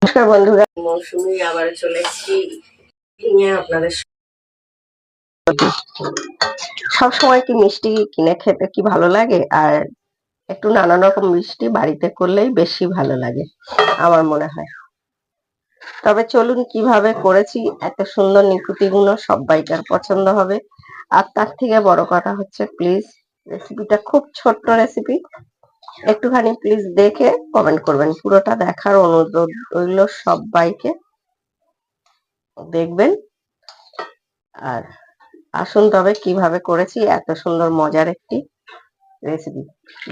নমস্কার বন্ধুরা, মৌসুমি আবার চলে এসেছি নিয়ে আপনাদের সব সময় কি মিষ্টি কিনে খেতে কি ভালো লাগে? আর একটু নানান রকম মিষ্টি বাড়িতে করলেই বেশি ভালো লাগে আমার মনে হয়। তবে চলুন কিভাবে করেছি, এত সুন্দর নিকুতিগুলো সবাইকার পছন্দ হবে। আর তার থেকে বড় কথা হচ্ছে, প্লিজ রেসিপিটা খুব ছোট্ট রেসিপি, একটুখানি প্লিজ দেখে কমেন্ট করবেন। পুরোটা দেখার অনুরোধ রইল সবাইকে, দেখবেন। আর আসুন তবে কিভাবে করেছি এত সুন্দর মজার একটি রেসিপি।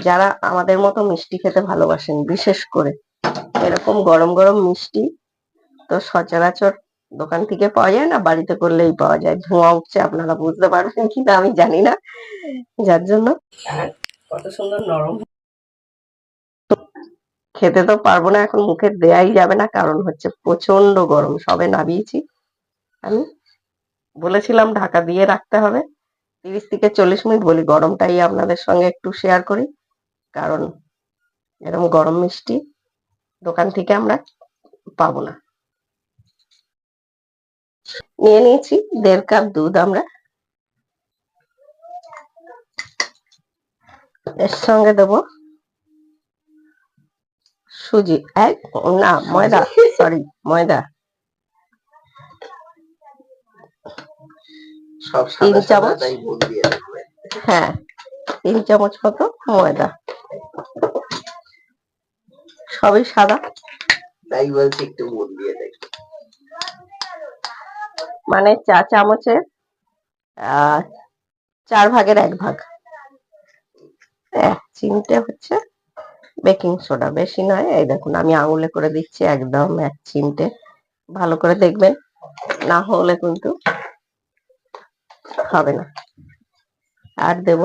যারা আমাদের মতো মিষ্টি খেতে ভালোবাসেন, বিশেষ করে এরকম গরম গরম মিষ্টি তো সচরাচর দোকান থেকে পাওয়া যায় না, বাড়িতে করলেই পাওয়া যায়। ধোঁয়া উঠছে, আপনারা বুঝতে পারবেন কিনা আমি জানি না, যার জন্য কত সুন্দর নরম। খেতে তো পারবো না এখন, মুখে দেয়াই যাবে না, কারণ হচ্ছে প্রচন্ড গরম। সবে নামিয়েছি আমি, বলেছিলাম ঢাকা দিয়ে রাখতে হবে 30 থেকে 40 মিনিট। বলি গরমটাই আপনাদের সঙ্গে একটু শেয়ার করি, কারণ এরকম গরম মিষ্টি দোকান থেকে আমরা পাবো না। নিয়ে নিয়েছি 1.5 কাপ দুধ। আমরা এর সঙ্গে দেবো সুজি, না ময়দা, সরি ময়দা 3 চামচ। হ্যাঁ, 3 চামচ মতো ময়দা, সবই সাদা, তাই বলছি একটু মন দিয়ে দেখ। মানে চা চামচের 4 ভাগের 1 ভাগ। চিমটে হচ্ছে বেকিং সোডা, বেশি নয়। এই দেখুন আমি আঙুলে করে দিচ্ছি, একদম 1 চিমটে। ভালো করে দেখবেন, না হলে কিন্তু হবে না। আর দেব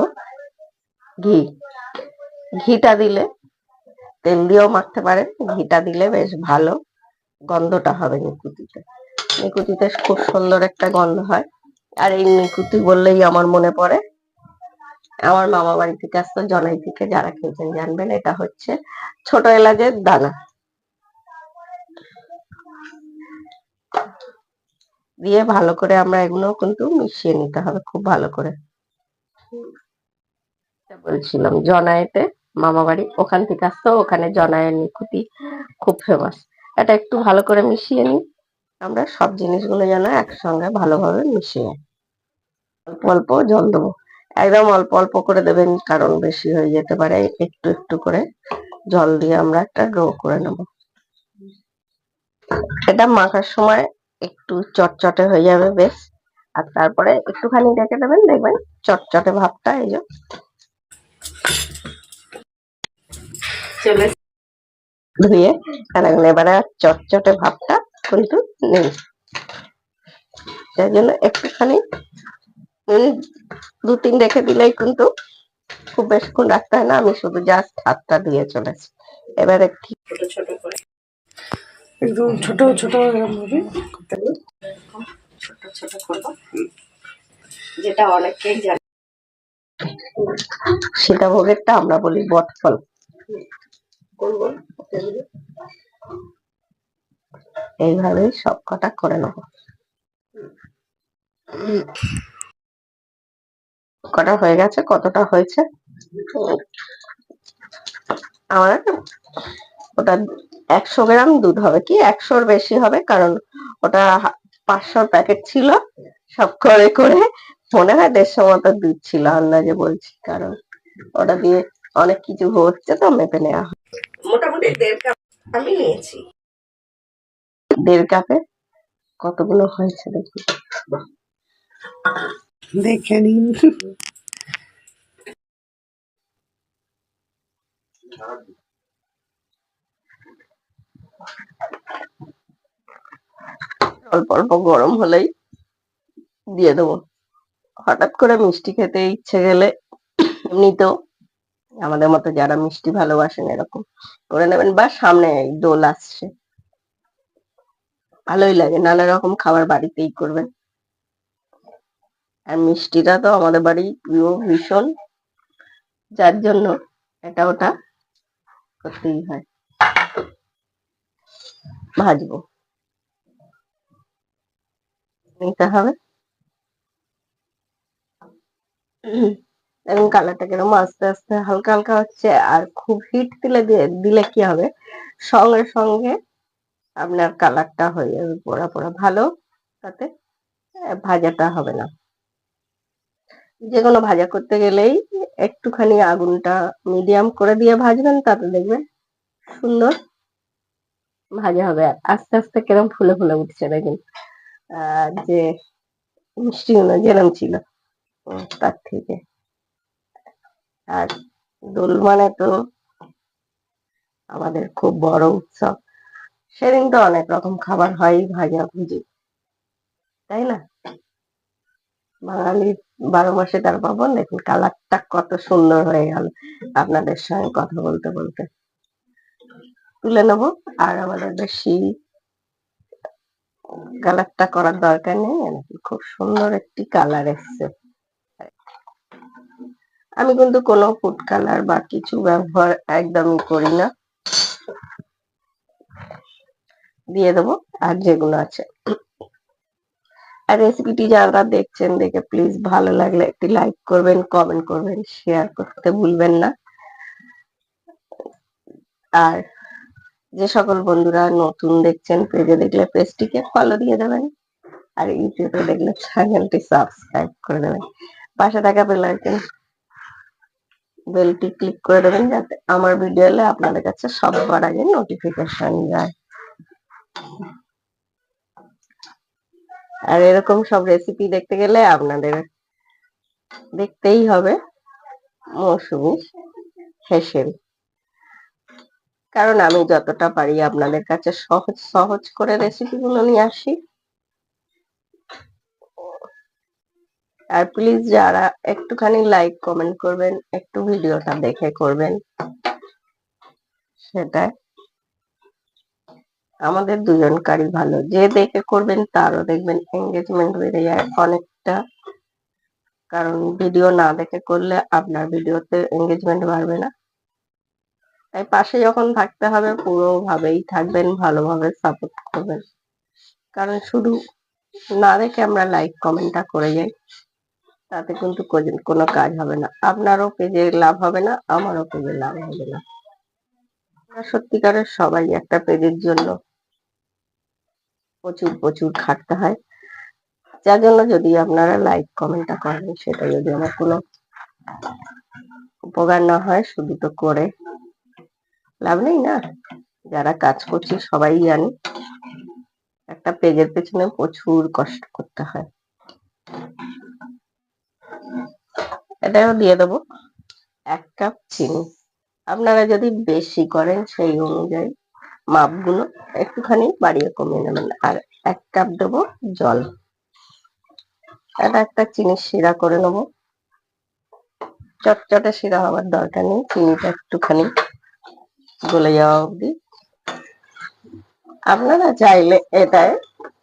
ঘি। ঘিটা দিলে, তেল দিয়েও মাখতে পারেন, ঘিটা দিলে বেশ ভালো গন্ধটা হবে নিকুতিতে। নিকুতিতে খুব সুন্দর একটা গন্ধ হয়। আর এই নিকুতি বললেই আমার মনে পড়ে আমার মামা বাড়ি থেকে আসতো জনাই থেকে, যারা খেয়েছেন জানবেন। এটা হচ্ছে ছোট এলাচের দানা দিয়ে ভালো করে আমরা এগুলো কিন্তু মিশিয়ে নিতে হবে খুব ভালো করে। বলছিলাম জনায়েতে মামা বাড়ি, ওখান থেকে আসতো, ওখানে জনায়ের নিকুতি খুব ফেমাস। এটা একটু ভালো করে মিশিয়ে নিই আমরা, সব জিনিসগুলো যেন একসঙ্গে ভালোভাবে মিশিয়ে। অল্প অল্প জল দেবো, একদম অল্প অল্প করে দেবেন, কারণ বেশি হয়ে যেতে পারে। একটু একটু করে জল দিয়ে আমরা একটা ডো করে নেব। এটা মাখার সময় একটু চটচটে হয়ে যাবে বেশ, আর তারপরে একটুখানি রেখে দেবেন, দেখবেন চটচটে ভাবটা এই যে চলে ধুয়ে। এবারে চটচটে ভাবটা কিন্তু নেই, তাই জন্য একটুখানি 2-3 রেখে দিলেই কিন্তু খুব বেশিক্ষণ রাখতে হয় না। আমি শুধু জাস্ট হাতটা দিয়ে চলেছি। এবারে ছোট ছোট করে, একদম ছোট ছোট ভাবে ছোট ছোট করবো, যেটা অনেকেই জানে। সীতাভোগেরটা আমরা বলি বটফল। এইভাবে সব কটা করে নেব। কটা হয়ে গেছে, কতটা হয়েছে আমার, ওটা 100 গ্রাম দুধ হবে, কি 100-র বেশি হবে, কারণ ওটা 500 প্যাকেট ছিল। সব করে করে মনে হয় 150 মতো দুধ ছিল, আন্দাজে বলছি, কারণ ওটা দিয়ে অনেক কিছু হচ্ছে তো মেপে নেওয়া হয়। মোটামুটি 1.5 কাপ আমি নিয়েছি। 1.5 কাপে কতগুলো হয়েছে দেখি, দেখে নিন। অল্প অল্প গরম হলেই দিয়ে দেবো। হঠাৎ করে মিষ্টি খেতে ইচ্ছে গেলে এমনিতেও আমাদের মতো যারা মিষ্টি ভালোবাসেন এরকম করে নেবেন। বা সামনে দোল আসছে, ভালোই লাগে, নানা রকম খাবার বাড়িতেই করবেন। আর মিষ্টিটা তো আমাদের বাড়ি প্রিয় ভীষণ, যার জন্য এটা ওটা করতেই হয়। ভাজবো, নিতে হবে। এবং কালারটা কিরকম আস্তে আস্তে হালকা হালকা হচ্ছে। আর খুব হিট দিলে কি হবে, সঙ্গে সঙ্গে আপনার কালারটা হয়ে যাবে পোড়া পোড়া, ভালো তাতে ভাজাটা হবে না। যে কোনো ভাজা করতে গেলেই একটুখানি আগুনটা মিডিয়াম করে দিয়ে ভাজবেন, তাতে দেখবেন সুন্দর ভাজা হবে। আর আস্তে আস্তে কিরম ফুলে ফুলে উঠছে দেখুন, যে মিষ্টিগুলো যেরম ছিল তার থেকে। আর দোল মানে তো আমাদের খুব বড় উৎসব, সেদিন তো অনেক রকম খাবার হয়, ভাজা ভুজি, তাই না? বাঙালির 12 মাসে 13 পার্বণ। দেখুন কালারটা কত সুন্দর হয়ে গেল আপনাদের সঙ্গে কথা বলতে বলতে। তুলে নেব, আর আমাদের বেশি কালারটা করার দরকার নেই। খুব সুন্দর একটি কালার এসছে। আমি কিন্তু কোনো ফুড কালার বা কিছু ব্যবহার একদমই করি না, দিয়ে দেবো আর যেগুলো আছে। আর রেসিপিটি যারা দেখছেন, দেখে প্লিজ ভালো লাগলে একটি লাইক করবেন, কমেন্ট করবেন, শেয়ার করতে ভুলবেন না। আর যে সকল বন্ধুরা নতুন দেখছেন, পেজে দেখলে পেজটিকে ফলো দিয়ে দেবেন, আর ইউটিউবে দেখলে চ্যানেলটি সাবস্ক্রাইব করে দেবেন। পাশে থাকা বেলটি ক্লিক করে দেবেন, যাতে আমার ভিডিও এলে আপনাদের কাছে সবার আগে নোটিফিকেশন যায়। আর এরকম সব রেসিপি দেখতে গেলে আপনাদের দেখতেই হবে মৌসুমী হেসেল, কারণ আমি যতটা পারি আপনাদের কাছে সহজ সহজ করে রেসিপি গুলো নিয়ে আসি। আর প্লিজ যারা একটুখানি লাইক কমেন্ট করবেন, একটু ভিডিওটা দেখে করবেন, সেটা আমাদের দুজনকারই ভালো। যে দেখে করবেন তারও দেখবেন এঙ্গেজমেন্ট বেড়ে যায় অনেকটা, কারণ ভিডিও না দেখে করলে আপনার ভিডিওতে এঙ্গেজমেন্ট বাড়বে না। তাই পাশে যখন থাকতে হবে পুরো ভাবেই থাকবেন, ভালোভাবে সাপোর্ট করবেন, কারণ শুধু না দেখে আমরা লাইক কমেন্টটা করে যাই, তাতে কিন্তু কোনো কাজ হবে না। আপনারও পেজে লাভ হবে না, আমারও পেজে লাভ হবে না। সত্যিকারের সবাই একটা পেজের জন্য প্রচুর প্রচুর খাটতে হয়, যার জন্য যদি আপনারা লাইক কমেন্টটা করেন, সেটা যদি আমার কোনো উপকার না হয়, শুধু তো করে লাভ নেই না। যারা কাজ করছি সবাই জানি একটা পেজের পেছনে প্রচুর কষ্ট করতে হয়। এটাও দিয়ে দেবো 1 কাপ চিনি। আপনারা যদি বেশি করেন সেই অনুযায়ী মাপগুলো একটুখানি বাড়িয়ে কমিয়ে নেবেন। আর 1 কাপ দেবো জল। এটা একটা চিনির শিরা করে নেবো, চটচটে শিরা হওয়ার দরকার নেই, চিনিটা একটুখানি গলে যাওয়া অবধি। আপনারা চাইলে এটায়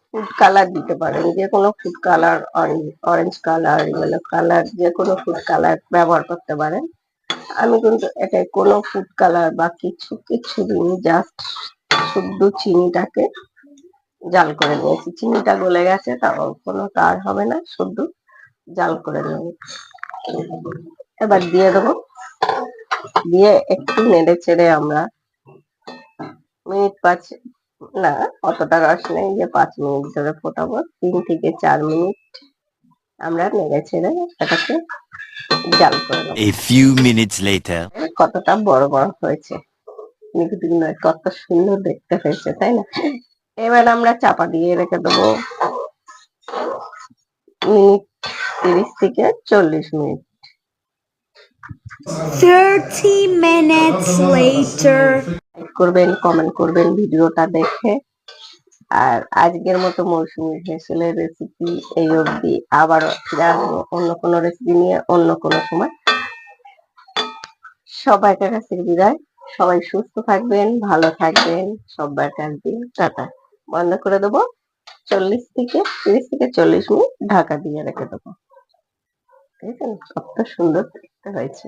ফুড কালার দিতে পারেন, যে কোনো food colour, orange colour, yellow colour, যে কোনো ফুড কালার ব্যবহার করতে পারেন। আমি কিন্তু এটায় কোনো ফুড কালার বা কিছু দিইনি, জাস্ট শুদ্ধ চিনিটাকে জাল করে নিয়েছি। চিনিটা গলে গেছে, তাও কোনো কার হবে না, শুদ্ধ জাল করে নেব। এবার দিয়ে দেবো, দিয়ে একটু নেড়ে চেড়ে আমরা মিনিট 5, না অতটা রস নেই যে 5 মিনিট ধরে ফোটাবো, 3 থেকে 4 মিনিট আমরা নেড়ে ছেড়ে এটাকে জাল করে নেবো। A few minutes later. কতটা বড় বড় হয়েছে, নিকুতির নয়, কত সুন্দর দেখতে হয়েছে, তাই না? এবার আমরা চাপা দিয়ে রেখে দেবো মিনিট 30 থেকে 40 মিনিট। 30 minutes later. করবেন, কমেন্ট করবেন ভিডিওটা দেখে। আর আজকের মতো মৌসুমী হেসেলের রেসিপি এই অবধি, আবারও ফিরে আসবো অন্য কোনো রেসিপি নিয়ে অন্য কোনো সময়। সবাইকার কাছে বিদায়, সবাই সুস্থ থাকবেন, ভালো থাকবেন, সবার কাছ দিয়ে টাটা। বন্ধ করে দেবো, 30 থেকে 40 মিনিট ঢাকা দিয়ে রেখে দেবো। ঠিক আছে, কত সুন্দর দেখতে হয়েছে।